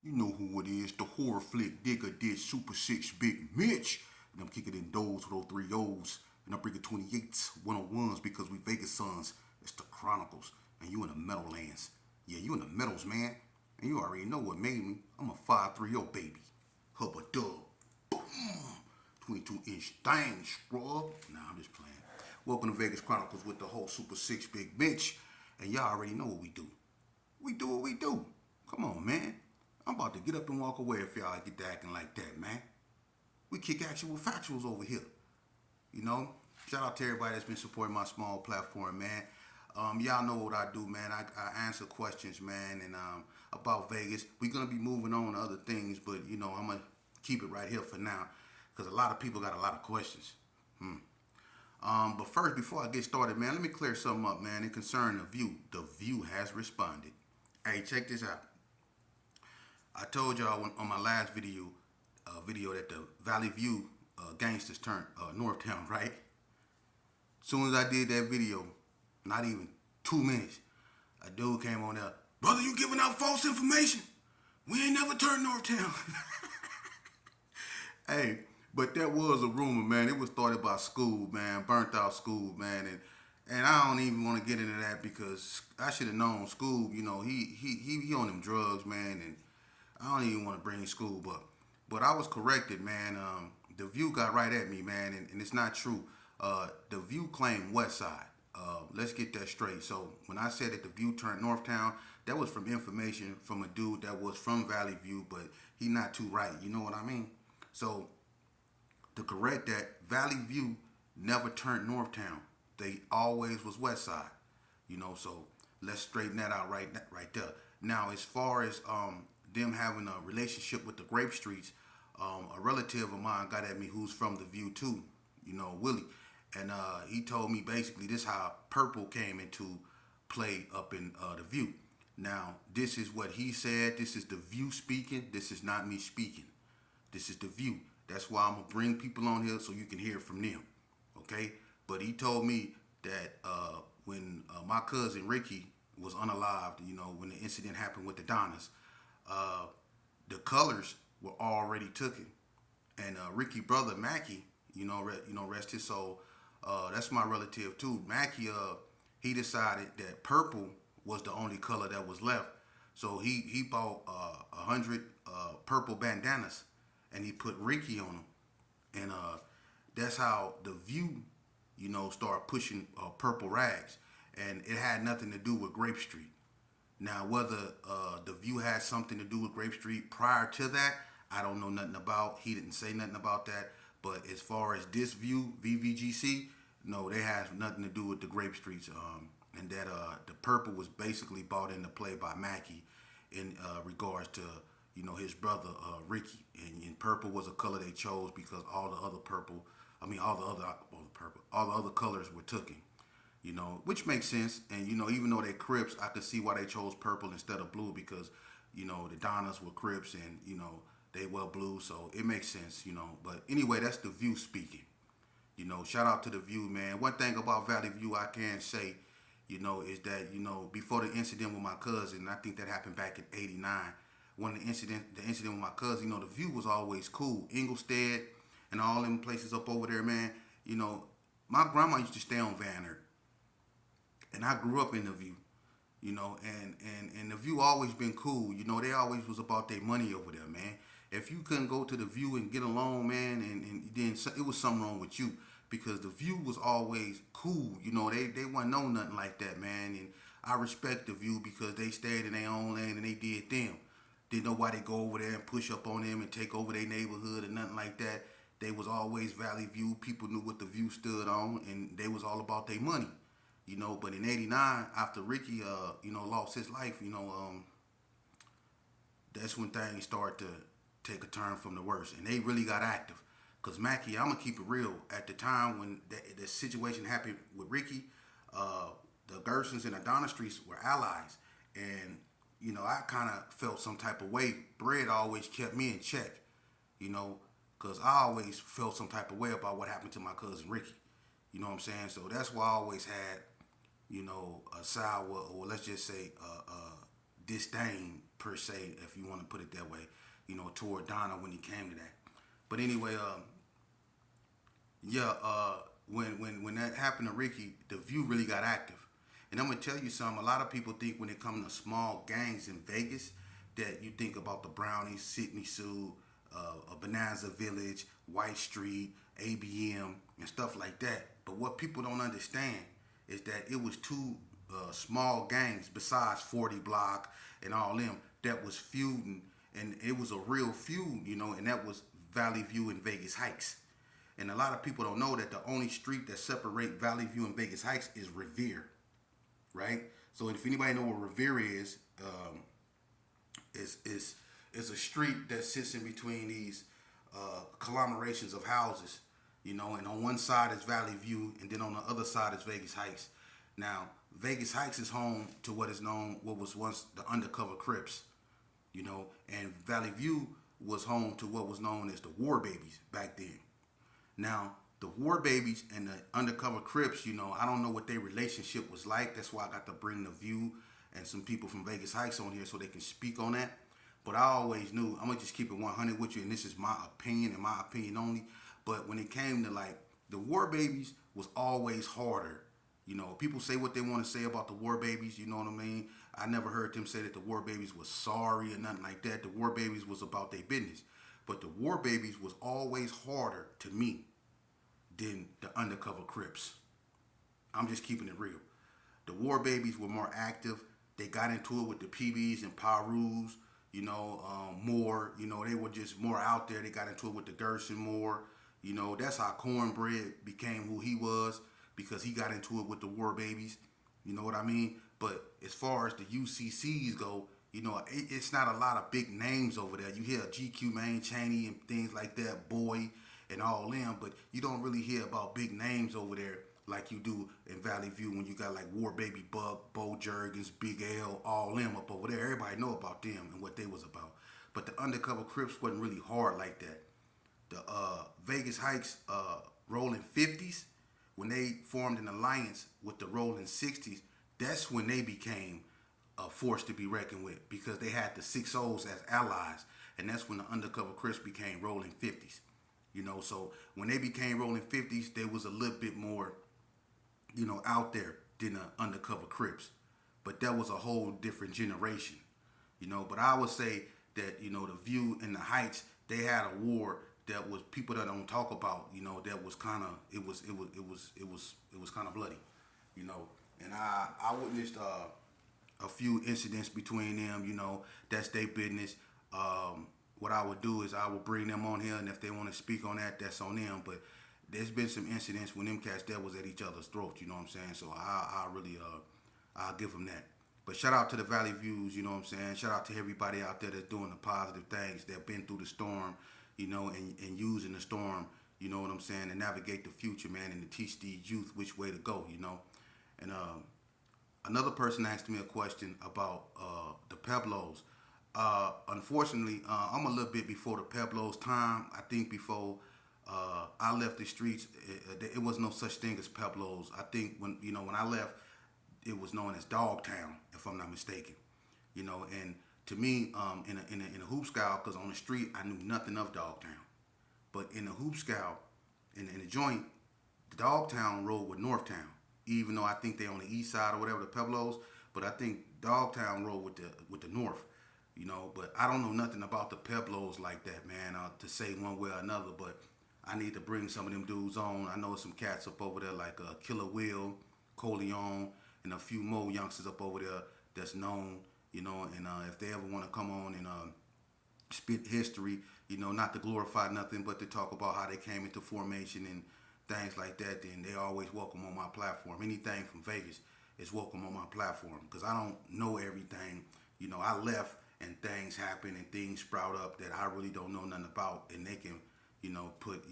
You know who it is, the horror flick digger did Super 6 Big Mitch. And I'm kicking in those with those three O's. And I'm bringing 28s, 101s because we Vegas sons. It's the Chronicles. And you in the Meadowlands. Yeah, you in the Meadows, man. And you already know what made me. I'm a 530 baby. Hubba dub. Boom. 22-inch thing, scrub. Nah, I'm just playing. Welcome to Vegas Chronicles with the whole Super 6 Big Mitch. And y'all already know what we do. We do what we do. Come on, man. I'm about to get up and walk away if y'all get to acting like that, man. We kick actual factuals over here. You know? Shout out to everybody that's been supporting my small platform, man. Y'all know what I do, man. I answer questions, man, and about Vegas. We're gonna be moving on to other things, but I'm gonna keep it right here for now, because a lot of people got a lot of questions. But first, before I get started, man, let me clear something up, man. It concerning the View. The View has responded. Hey, check this out. I told y'all on my last video that the Valley View gangsters turned Northtown, right? Soon as I did that video, not even 2 minutes, a dude came on there. Brother, you giving out false information. We ain't never turned Northtown. Hey, but that was a rumor, man. It was started by school, man, burnt out school, man, and I don't even want to get into that because I should have known school. He on them drugs, man, and I don't even want to bring school, but I was corrected, man. The View got right at me, man, and it's not true. The View claimed West Side. Let's get that straight. So when I said that the View turned Northtown, that was from information from a dude that was from Valley View, but he not too right. You know what I mean? So to correct that, Valley View never turned Northtown. They always was West Side. So let's straighten that out right there. Now, as far as them having a relationship with the Grape Streets, a relative of mine got at me who's from the View too, Willie. And he told me basically this how Purple came into play up in the View. Now, this is what he said. This is the View speaking. This is not me speaking. This is the View. That's why I'm going to bring people on here so you can hear from them. Okay? But he told me that when my cousin Ricky was unalived, when the incident happened with the Donnas, the colors were already taken. And Ricky brother Mackie, rest his soul. That's my relative too. Mackie, he decided that purple was the only color that was left. So he bought 100 purple bandanas, and he put Ricky on them. And that's how the View, started pushing purple rags. And it had nothing to do with Grape Street. Now, whether the View had something to do with Grape Street prior to that, I don't know nothing about. He didn't say nothing about that. But as far as this View, VVGC, no, they have nothing to do with the Grape Streets. And that the purple was basically bought into play by Mackie in regards to his brother Ricky. And purple was a color they chose because all the other all the other colors were taken. Which makes sense. And even though they Crips, I could see why they chose purple instead of blue because the Donnas were Crips and they were blue, so it makes sense. But anyway, that's the View speaking. Shout out to the View, man. One thing about Valley View I can say, is that before the incident with my cousin, I think that happened back in '89. When the incident with my cousin, the View was always cool. Inglestead and all them places up over there, man. My grandma used to stay on Van Nert. And I grew up in the View, and the View always been cool. They always was about their money over there, man. If you couldn't go to the View and get along, man, and then it was something wrong with you because the View was always cool. They wasn't know nothing like that, man. And I respect the View because they stayed in their own lane and they did them. Didn't nobody go over there and push up on them and take over their neighborhood or nothing like that. They was always Valley View. People knew what the View stood on, and they was all about their money. But in '89, after Ricky, lost his life, that's when things started to take a turn from the worst, and they really got active. Cause Mackie, I'm gonna keep it real. At the time when the situation happened with Ricky, the Gersons and the Donna Streets were allies, and I kind of felt some type of way. Bread always kept me in check, cause I always felt some type of way about what happened to my cousin Ricky. You know what I'm saying? So that's why I always had a sour, or let's just say disdain per se, if you want to put it that way, toward Donna when he came to that. But anyway, yeah, when that happened to Ricky, the View really got active. And I'm gonna tell you something. A lot of people think when it comes to small gangs in Vegas that you think about the Brownies, Sydney Sue, Bonanza Village, White Street, ABM, and stuff like that. But what people don't understand is that it was two small gangs besides 40 Block and all them that was feuding, and it was a real feud, and that was Valley View and Vegas Heights. And a lot of people don't know that the only street that separate Valley View and Vegas Heights is Revere, right? So if anybody know what Revere is, it's a street that sits in between these conglomerations of houses, and on one side is Valley View, and then on the other side is Vegas Heights. Now, Vegas Heights is home to what was once the undercover Crips, and Valley View was home to what was known as the War Babies back then. Now, the War Babies and the undercover Crips, I don't know what their relationship was like. That's why I got to bring the View and some people from Vegas Heights on here so they can speak on that. But I always knew, I'm going to just keep it 100 with you, and this is my opinion and my opinion only. But when it came to, the War Babies was always harder. People say what they want to say about the War Babies, you know what I mean? I never heard them say that the War Babies was sorry or nothing like that. The War Babies was about their business. But the War Babies was always harder to me than the undercover Crips. I'm just keeping it real. The War Babies were more active. They got into it with the PBs and Pirus, more. They were just more out there. They got into it with the Gerson more. That's how Cornbread became who he was, because he got into it with the War Babies. You know what I mean? But as far as the UCCs go, it's not a lot of big names over there. You hear GQ Main Chaney and things like that, Boy and all them, but you don't really hear about big names over there like you do in Valley View when you got like War Baby Buck, Bo Jurgens, Big L, all them up over there. Everybody know about them and what they was about. But the undercover Crips wasn't really hard like that. The Vegas Heights Rolling 50s, when they formed an alliance with the Rolling 60s, that's when they became a force to be reckoned with, because they had the 6-0s as allies, and that's when the undercover Crips became Rolling 50s. So when they became Rolling 50s, they was a little bit more, out there than the undercover Crips. But that was a whole different generation, But I would say that, the View and the Heights, they had a war that was people that don't talk about, that was kind of, it was kind of bloody, And I witnessed a few incidents between them, that's their business. What I would do is I would bring them on here, and if they want to speak on that, that's on them. But there's been some incidents when them cats that was at each other's throats, you know what I'm saying? So I'll give them that. But shout out to the Valley Views, you know what I'm saying? Shout out to everybody out there that's doing the positive things, that been through the storm, and using the storm, you know what I'm saying, to navigate the future, man, and to teach these youth which way to go, And another person asked me a question about the Pueblos. Unfortunately, I'm a little bit before the Pueblos time. I think before I left the streets, it was no such thing as Pueblos. I think when I left, it was known as Dogtown, if I'm not mistaken. And to me, in a hoop scout, because on the street I knew nothing of Dogtown, but in the hoop scout, in the joint, the Dogtown rolled with Northtown. Even though I think they on the east side or whatever, the Pueblos, but I think Dogtown rolled with the North. But I don't know nothing about the Pueblos like that, man, to say one way or another. But I need to bring some of them dudes on. I know some cats up over there like Killer Will, Coleon, and a few more youngsters up over there that's known, and if they ever want to come on and spit history, not to glorify nothing, but to talk about how they came into formation and things like that, then they always welcome on my platform. Anything from Vegas is welcome on my platform, because I don't know everything. I left and things happen and things sprout up that I really don't know nothing about, and they can, put,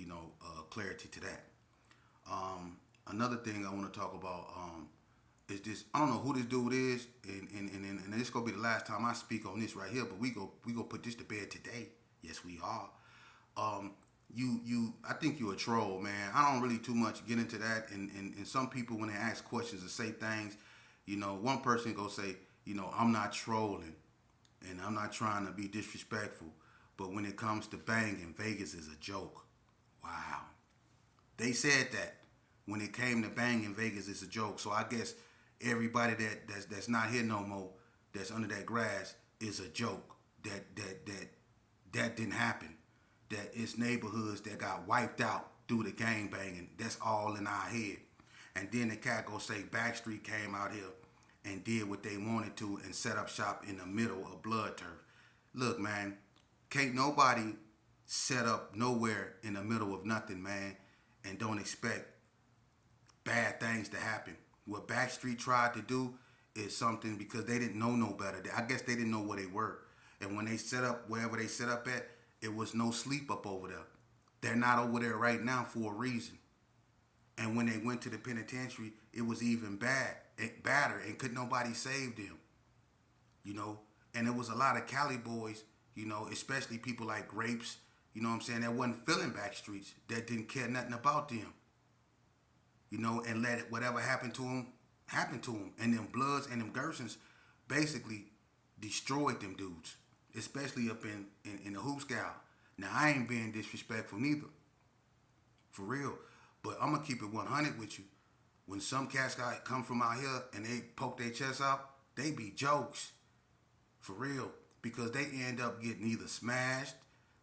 clarity to that. Another thing I want to talk about is this. I don't know who this dude is, and this gonna be the last time I speak on this right here, but we go put this to bed today. Yes, we are. I think you're a troll, man. I don't really too much get into that, and some people, when they ask questions or say things, one person go say, I'm not trolling. and I'm not trying to be disrespectful, but when it comes to banging, Vegas is a joke. Wow. They said that when it came to banging, Vegas is a joke. So I guess everybody that's not here no more, that's under that grass, is a joke. That didn't happen. That it's neighborhoods that got wiped out through the gang banging. That's all in our head. And then the cat go say Backstreet came out here and did what they wanted to and set up shop in the middle of blood turf. Look, man, can't nobody set up nowhere in the middle of nothing, man, and don't expect bad things to happen. What Backstreet tried to do is something because they didn't know no better. I guess they didn't know where they were. And when they set up wherever they set up at, it was no sleep up over there. They're not over there right now for a reason. And when they went to the penitentiary, it was even badder, and could nobody save them, you know. And there was a lot of Cali boys, you know, especially people like Grapes, you know what I'm saying, that wasn't feeling Backstreets, that didn't care nothing about them, you know, and let it, whatever happened to them, happen to them. And them Bloods and them Gersons basically destroyed them dudes, especially up in the hoop scout. Now, I ain't being disrespectful neither, for real. But I'm going to keep it 100 with you. When some cats got come from out here and they poke their chest out, they be jokes. For real. Because they end up getting either smashed,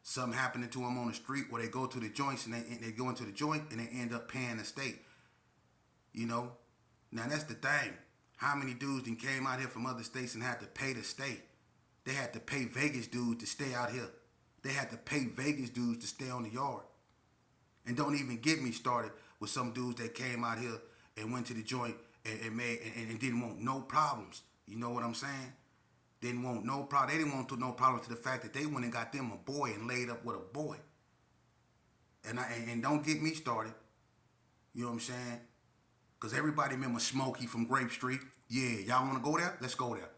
something happening to them on the street, or they go to the joints and they go into the joint and they end up paying the state. You know? Now that's the thing. How many dudes then came out here from other states and had to pay the state? They had to pay Vegas dudes to stay out here. They had to pay Vegas dudes to stay on the yard. And don't even get me started with some dudes that came out here and went to the joint and didn't want no problems. You know what I'm saying? Didn't want no problem. They didn't want no problems to the fact that they went and got them a boy and laid up with a boy. And don't get me started. You know what I'm saying? Because everybody remember Smokey from Grape Street. Yeah, y'all want to go there? Let's go there.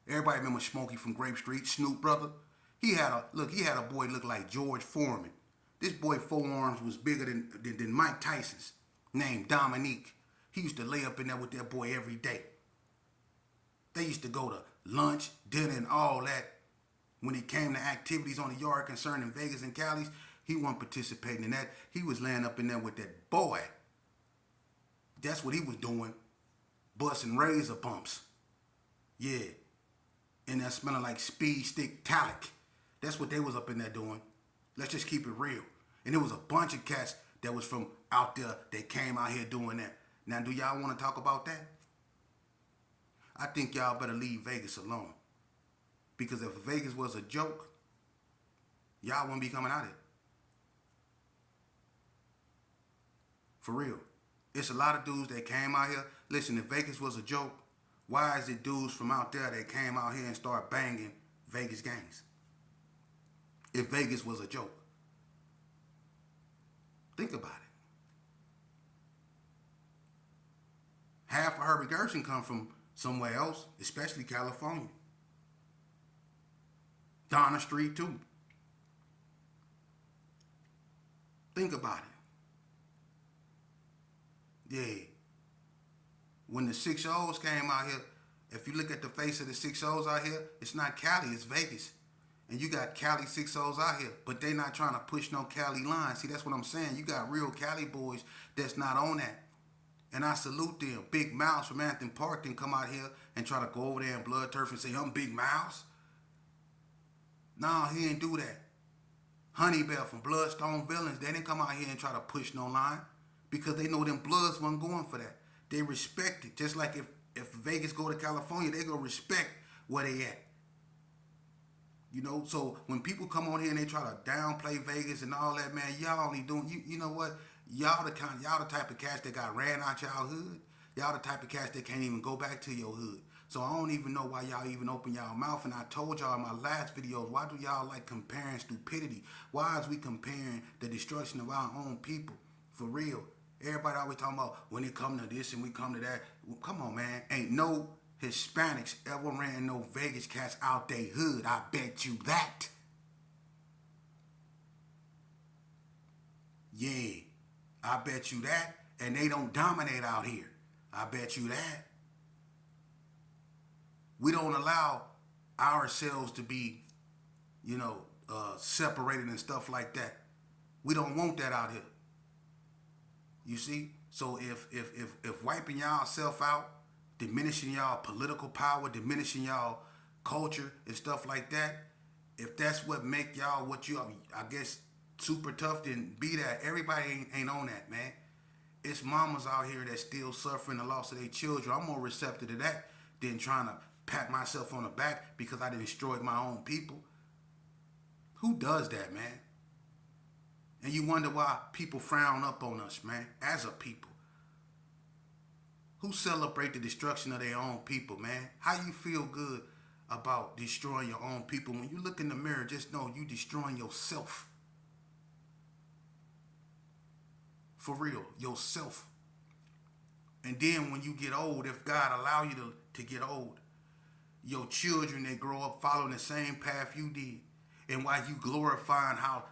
Everybody remember Smokey from Grape Street, Snoop brother. He had a boy look like George Foreman. This boy forearms was bigger than Mike Tyson's, named Dominique. He used to lay up in there with that boy every day. They used to go to lunch, dinner, and all that. When it came to activities on the yard concerning Vegas and Cali's, he wasn't participating in that. He was laying up in there with that boy. That's what he was doing, busting razor bumps. Yeah. And that smelling like Speed Stick Talc. That's what they was up in there doing. Let's just keep it real. And there was a bunch of cats that was from out there that came out here doing that. Now, do y'all want to talk about that? I think y'all better leave Vegas alone. Because if Vegas was a joke, y'all wouldn't be coming out here. For real. It's a lot of dudes that came out here. Listen, if Vegas was a joke, why is it dudes from out there that came out here and started banging Vegas gangs? If Vegas was a joke. Think about it. Half of Herbie Gershon come from somewhere else, especially California. Donna Street too. Think about it. Yeah. When the 6-0s came out here, if you look at the face of the 6-0s out here, it's not Cali, it's Vegas. And you got Cali 6-0s out here, but they not trying to push no Cali line. See, that's what I'm saying. You got real Cali boys that's not on that. And I salute them. Big Mouse from Anthony Park didn't come out here and try to go over there in blood turf and say, I'm Big Mouse. No, he didn't do that. Honeybell from Bloodstone Villains, they didn't come out here and try to push no line because they know them Bloods wasn't going for that. They respect it. Just like if Vegas go to California, they gonna respect where they at. You know, so when people come on here and they try to downplay Vegas and all that, man, y'all only doing, you know what? Y'all the type of cats that got ran out y'all hood. Y'all the type of cats that can't even go back to your hood. So I don't even know why y'all even open y'all mouth. And I told y'all in my last videos, why do y'all like comparing stupidity? Why is we comparing the destruction of our own people? For real. Everybody always talking about when it come to this and we come to that. Well, come on, man. Ain't no Hispanics ever ran no Vegas cats out they hood. I bet you that. Yeah. I bet you that. And they don't dominate out here. I bet you that. We don't allow ourselves to be, you know, separated and stuff like that. We don't want that out here. You see? So if wiping y'all self out, diminishing y'all political power, diminishing y'all culture and stuff like that, if that's what make y'all what you, I guess, super tough, then be that. Everybody ain't on that, man. It's mamas out here that still suffering the loss of their children. I'm more receptive to that than trying to pat myself on the back because I done destroyed my own people. Who does that, man? And you wonder why people frown up on us, man, as a people. Who celebrate the destruction of their own people, man? How you feel good about destroying your own people? When you look in the mirror, just know you destroying yourself. For real, yourself. And then when you get old, if God allow you to get old, your children, they grow up following the same path you did. And while you glorifying how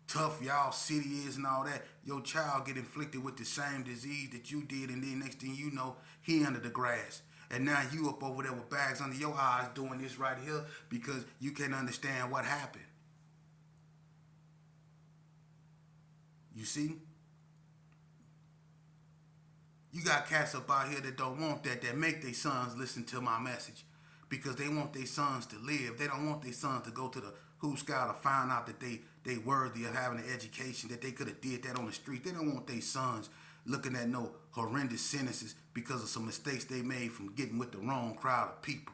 tough y'all city is and all that, your child get inflicted with the same disease that you did, and then next thing you know, he under the grass. And now you up over there with bags under your eyes doing this right here because you can't understand what happened. You see? You got cats up out here that don't want that make their sons listen to my message because they want their sons to live. They don't want their sons to go to the Who Scout to find out that they worthy of having an education, that they could have did that on the street. They don't want their sons looking at no horrendous sentences because of some mistakes they made from getting with the wrong crowd of people.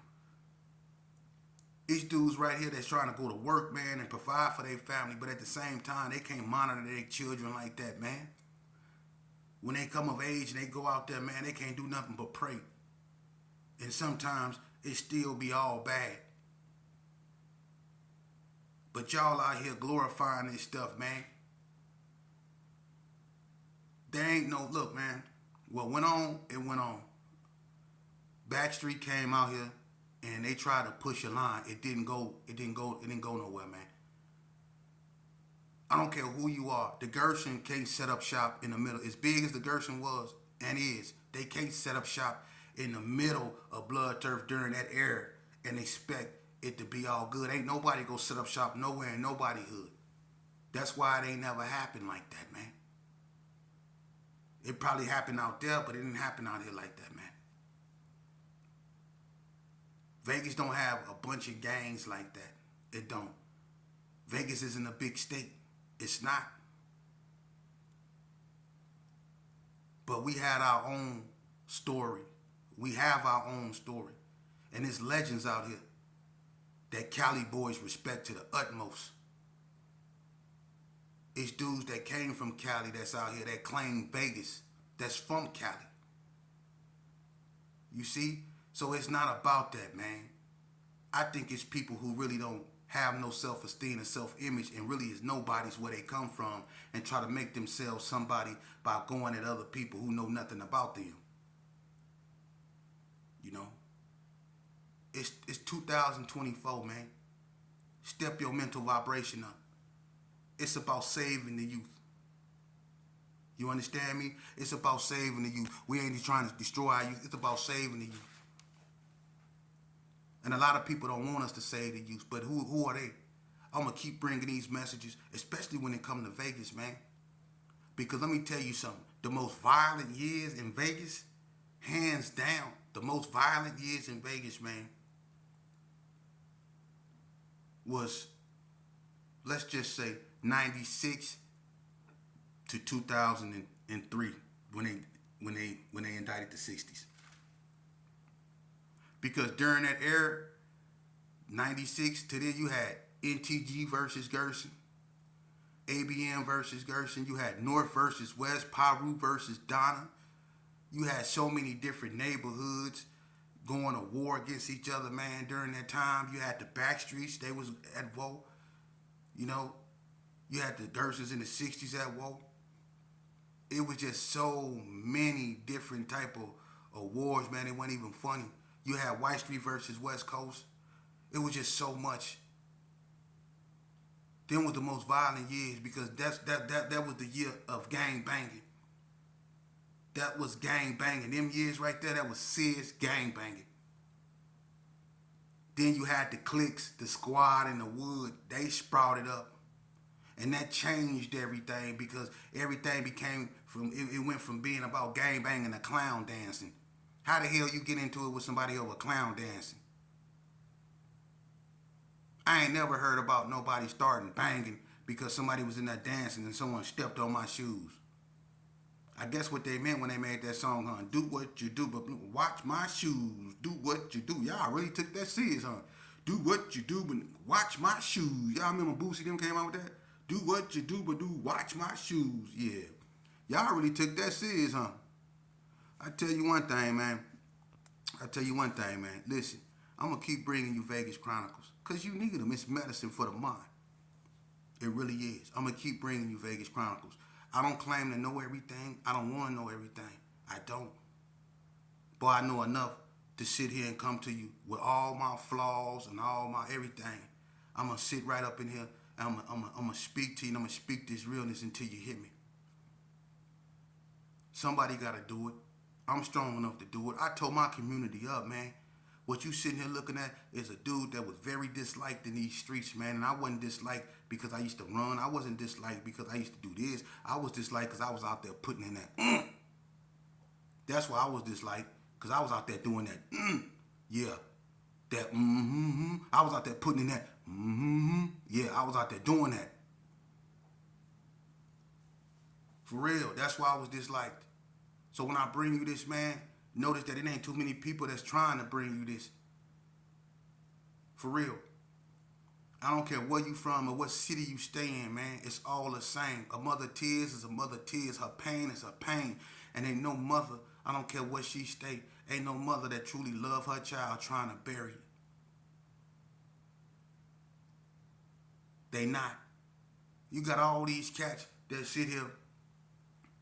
These dudes right here that's trying to go to work, man, and provide for their family, but at the same time, they can't monitor their children like that, man. When they come of age and they go out there, man, they can't do nothing but pray. And sometimes it still be all bad. But y'all out here glorifying this stuff, man. There ain't no, look, man, what went on, it went on. Backstreet came out here and they tried to push a line. It didn't go nowhere, man. I don't care who you are. The Gershon can't set up shop in the middle. As big as the Gershon was and is, they can't set up shop in the middle of Blood Turf during that era and expect it to be all good. Ain't nobody go set up shop nowhere in nobody hood. That's why it ain't never happened like that, man. It probably happened out there, but it didn't happen out here like that, man. Vegas don't have a bunch of gangs like that. It don't. Vegas isn't a big state. It's not. But we had our own story. We have our own story. And there's legends out here that Cali boys respect to the utmost. It's dudes that came from Cali that's out here that claim Vegas, that's from Cali. You see? So it's not about that, man. I think it's people who really don't have no self-esteem and self-image and really is nobody's where they come from and try to make themselves somebody by going at other people who know nothing about them. You know? It's 2024, man. Step your mental vibration up. It's about saving the youth. You understand me? It's about saving the youth. We ain't trying to destroy our youth. It's about saving the youth. And a lot of people don't want us to save the youth, but who are they? I'm going to keep bringing these messages, especially when it comes to Vegas, man. Because let me tell you something. The most violent years in Vegas, hands down, the most violent years in Vegas, man, was, let's just say, 96 to 2003 when they indicted the 60s. Because during that era, 96 to then, you had NTG versus Gershon, ABM versus Gershon, you had North versus West, Paru versus Donna. You had so many different neighborhoods going to war against each other, man, during that time. You had the Backstreets, they was at war. You know, you had the Gershons in the 60s at war. It was just so many different type of wars, man. It wasn't even funny. You had White Street versus West Coast. It was just so much. Them was the most violent years because that was the year of gang banging. That was gang banging. Them years right there, that was serious gang banging. Then you had the cliques, the squad in the wood. They sprouted up. And that changed everything because everything became from, it went from being about gang banging to clown dancing. How the hell you get into it with somebody over clown dancing? I ain't never heard about nobody starting banging because somebody was in there dancing and someone stepped on my shoes. I guess what they meant when they made that song, huh? Do what you do, but watch my shoes. Do what you do. Y'all really took that serious, huh? Do what you do, but watch my shoes. Y'all remember Boosie them came out with that? Do what you do, but do watch my shoes. Yeah. Y'all really took that serious, huh? I tell you one thing, man. Listen, I'm going to keep bringing you Vegas Chronicles because you need them. It's medicine for the mind. It really is. I'm going to keep bringing you Vegas Chronicles. I don't claim to know everything. I don't want to know everything. I don't. But I know enough to sit here and come to you with all my flaws and all my everything. I'm going to sit right up in here and I'm going to speak to you and I'm going to speak this realness until you hit me. Somebody got to do it. I'm strong enough to do it. I told my community up, man. What you sitting here looking at is a dude that was very disliked in these streets, man. And I wasn't disliked because I used to run. I wasn't disliked because I used to do this. I was disliked because I was out there putting in that. That's why I was disliked, because I was out there doing that. Yeah. That I was out there putting in that. Yeah, I was out there doing that. For real. That's why I was disliked. So when I bring you this, man, notice that it ain't too many people that's trying to bring you this. For real. I don't care where you from or what city you stay in, man. It's all the same. A mother tears is a mother tears. Her pain is her pain. And ain't no mother, I don't care where she stay, ain't no mother that truly love her child trying to bury it. They not. You got all these cats that sit here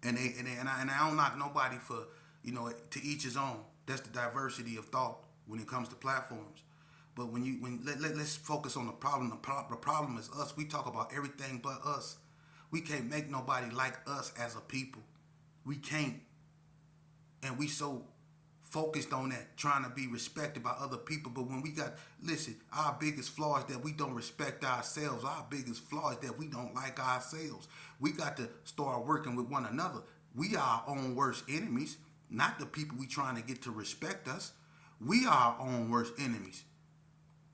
and I don't knock nobody for, to each his own. That's the diversity of thought when it comes to platforms. But let's focus on the problem. The problem is us. We talk about everything but us. We can't make nobody like us as a people. We can't. And we so focused on that, trying to be respected by other people. But when our biggest flaw is that we don't respect ourselves. Our biggest flaw is that we don't like ourselves. We got to start working with one another. We are our own worst enemies, not the people we trying to get to respect us. We are our own worst enemies.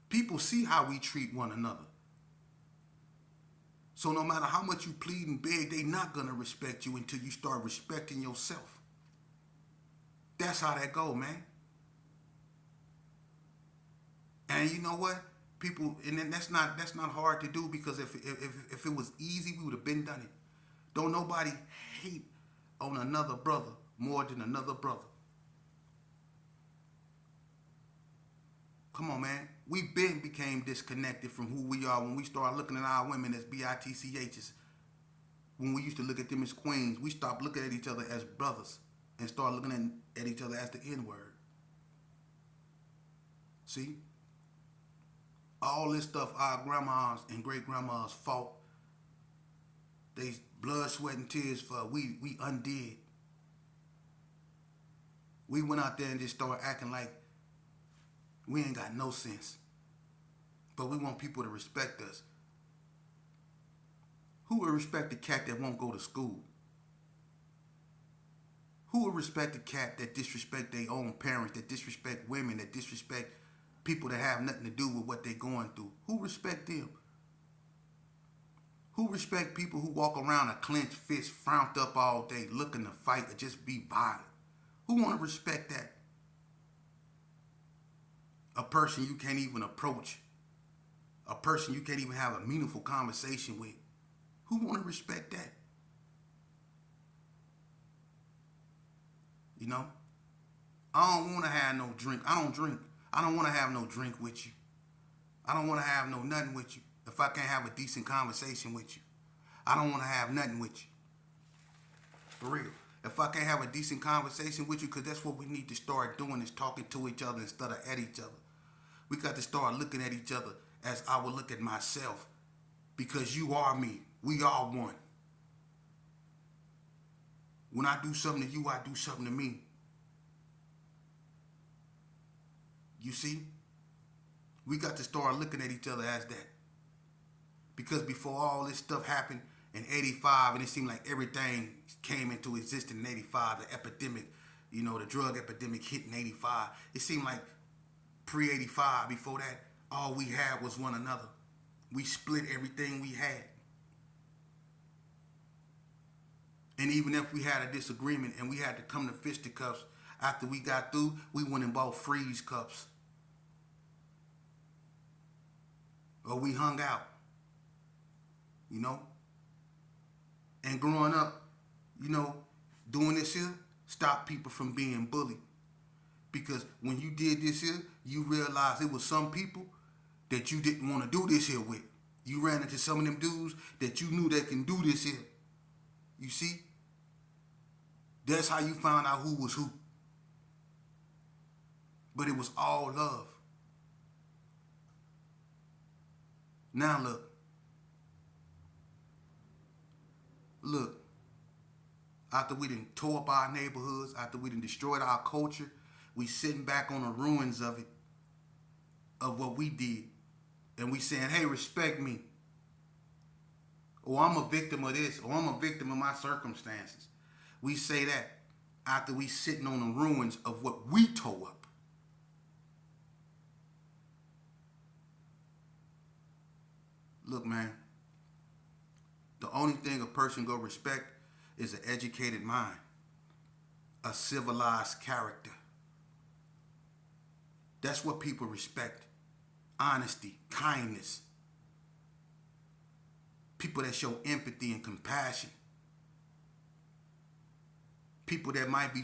People see how we treat one another. So no matter how much you plead and beg, they not going to respect you until you start respecting yourself. That's how that go, man. And you know what? People, and then that's not hard to do, because if it was easy, we would have been done it. Don't nobody hate on another brother more than another brother. Come on, man. We became disconnected from who we are when we started looking at our women as bitchs. When we used to look at them as queens, we stopped looking at each other as brothers and started looking at each other as the N-word. See? All this stuff our grandmas and great-grandmas fought. They blood, sweat, and tears for, we undid. We went out there and just started acting like we ain't got no sense. But we want people to respect us. Who will respect the cat that won't go to school? Who will respect the cat that disrespect their own parents, that disrespect women, that disrespect people that have nothing to do with what they're going through? Who respect them? Who respect people who walk around a clenched fist, frowned up all day, looking to fight or just be violent? Who want to respect that? A person you can't even approach. A person you can't even have a meaningful conversation with. Who want to respect that? You know? I don't want to have no drink. I don't drink. I don't want to have no drink with you. I don't want to have no nothing with you if I can't have a decent conversation with you. I don't want to have nothing with you. For real. If I can't have a decent conversation with you, because that's what we need to start doing, is talking to each other instead of at each other. We got to start looking at each other as I would look at myself. Because you are me. We are one. When I do something to you, I do something to me. You see? We got to start looking at each other as that. Because before all this stuff happened in 85, and it seemed like everything came into existence in 85, the epidemic, the drug epidemic hit in 85. It seemed like pre-85, before that, all we had was one another. We split everything we had. And even if we had a disagreement and we had to come to fisticuffs after we got through, we went and bought freeze cups. Or we hung out. And growing up, doing this here, stopped people from being bullied. Because when you did this here, you realized it was some people that you didn't want to do this here with. You ran into some of them dudes that you knew that can do this here. You see? That's how you found out who was who. But it was all love. Now look, after we done tore up our neighborhoods, after we done destroyed our culture, we sitting back on the ruins of it, of what we did. And we saying, hey, respect me. Or I'm a victim of this, or I'm a victim of my circumstances. We say that after we sitting on the ruins of what we tore up. Look, man, the only thing a person go respect is an educated mind, a civilized character. That's what people respect. Honesty, kindness. People that show empathy and compassion. People that might be